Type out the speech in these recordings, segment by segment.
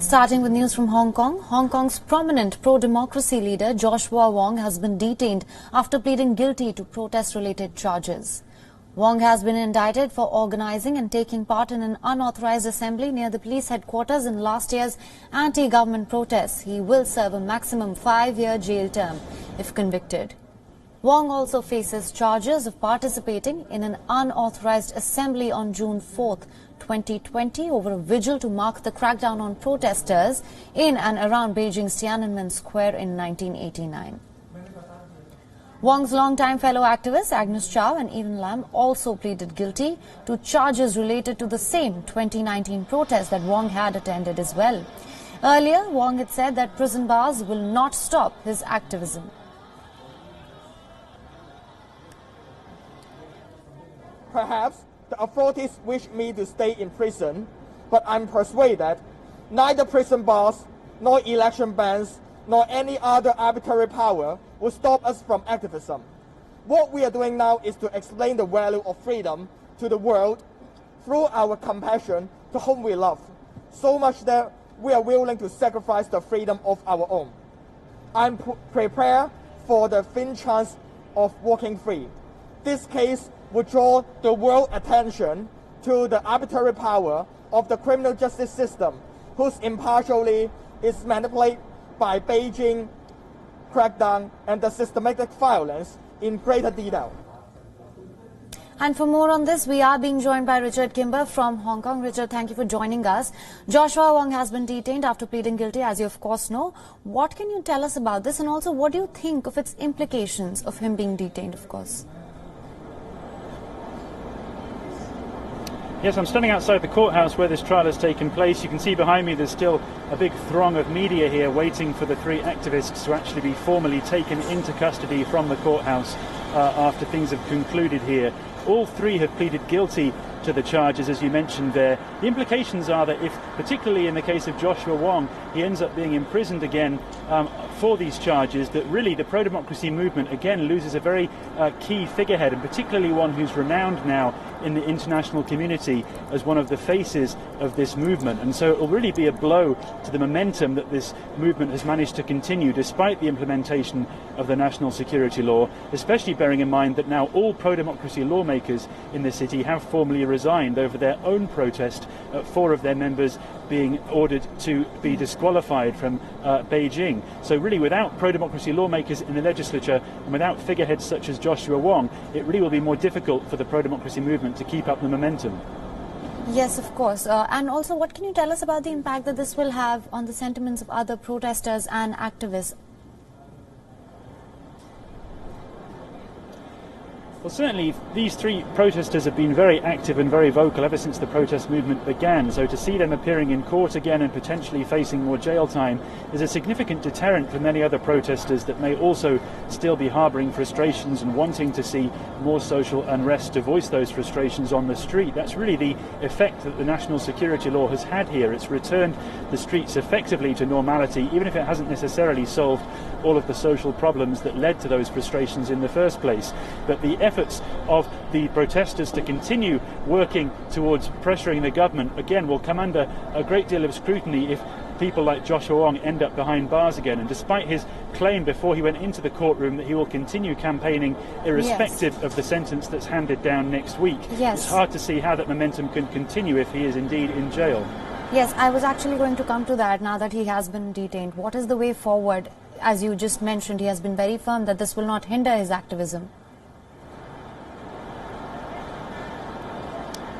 Starting with news from Hong Kong, Hong Kong's prominent pro-democracy leader Joshua Wong has been detained after pleading guilty to protest-related charges. Wong has been indicted for organising and taking part in an unauthorised assembly near the police headquarters in last year's anti-government protests. He will serve a maximum 5-year jail term if convicted. Wong also faces charges of participating in an unauthorised assembly on June 4th, 2020 over a vigil to mark the crackdown on protesters in and around Beijing's Tiananmen Square in 1989. Wong's longtime fellow activists Agnes Chow and Evan Lam also pleaded guilty to charges related to the same 2019 protest that Wong had attended as well. Earlier, Wong had said that prison bars will not stop his activism. Perhaps the authorities wish me to stay in prison, but I'm persuaded that neither prison bars, nor election bans, nor any other arbitrary power will stop us from activism. What we are doing now is to explain the value of freedom to the world through our compassion to whom we love, so much that we are willing to sacrifice the freedom of our own. I'm prepared for the thin chance of walking free. This case would draw the world's attention to the arbitrary power of the criminal justice system, whose impartiality is manipulated by Beijing crackdown and the systematic violence in greater detail. And for more on this, we are being joined by Richard Kimber from Hong Kong. Richard, thank you for joining us. Joshua Wong has been detained after pleading guilty, as you of course know. What can you tell us about this, and also what do you think of its implications of him being detained, of course? Yes, I'm standing outside the courthouse where this trial has taken place. You can see behind me there's still a big throng of media here waiting for the 3 activists to actually be formally taken into custody from the courthouse after things have concluded here. All 3 have pleaded guilty to the charges, as you mentioned there. The implications are that if, particularly in the case of Joshua Wong, he ends up being imprisoned again for these charges, that really the pro-democracy movement again loses a very key figurehead, and particularly one who's renowned now in the international community as one of the faces of this movement. And so it will really be a blow to the momentum that this movement has managed to continue despite the implementation of the national security law, especially bearing in mind that now all pro-democracy lawmakers in the city have formally resigned over their own protest, 4 of their members being ordered to be disqualified from Beijing. So really, without pro-democracy lawmakers in the legislature and without figureheads such as Joshua Wong, it really will be more difficult for the pro-democracy movement to keep up the momentum. Yes, of course. And also, what can you tell us about the impact that this will have on the sentiments of other protesters and activists? Well, certainly these 3 protesters have been very active and very vocal ever since the protest movement began. So to see them appearing in court again and potentially facing more jail time is a significant deterrent for many other protesters that may also still be harbouring frustrations and wanting to see more social unrest to voice those frustrations on the street. That's really the effect that the national security law has had here. It's returned the streets effectively to normality, even if it hasn't necessarily solved all of the social problems that led to those frustrations in the first place. But the efforts of the protesters to continue working towards pressuring the government again will come under a great deal of scrutiny if people like Joshua Wong end up behind bars again. And despite his claim before he went into the courtroom that he will continue campaigning irrespective of the sentence that's handed down next week, it's hard to see how that momentum can continue if he is indeed in jail. Yes, I was actually going to come to that now that he has been detained. What is the way forward? As you just mentioned, he has been very firm that this will not hinder his activism.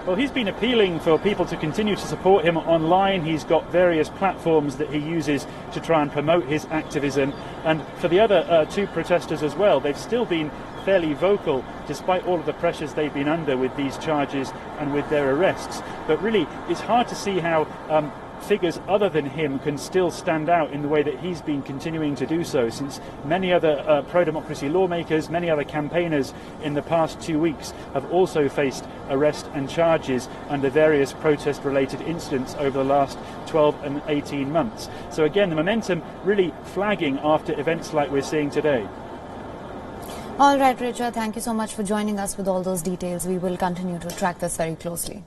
Well, he's been appealing for people to continue to support him online. He's got various platforms that he uses to try and promote his activism. And for the other 2 protesters as well, they've still been fairly vocal despite all of the pressures they've been under with these charges and with their arrests. But really, it's hard to see how figures other than him can still stand out in the way that he's been continuing to do so, since many other pro-democracy lawmakers, many other campaigners in the past 2 weeks have also faced arrest and charges under various protest-related incidents over the last 12 and 18 months. So again, the momentum really flagging after events like we're seeing today. All right, Richard, thank you so much for joining us with all those details. We will continue to track this very closely.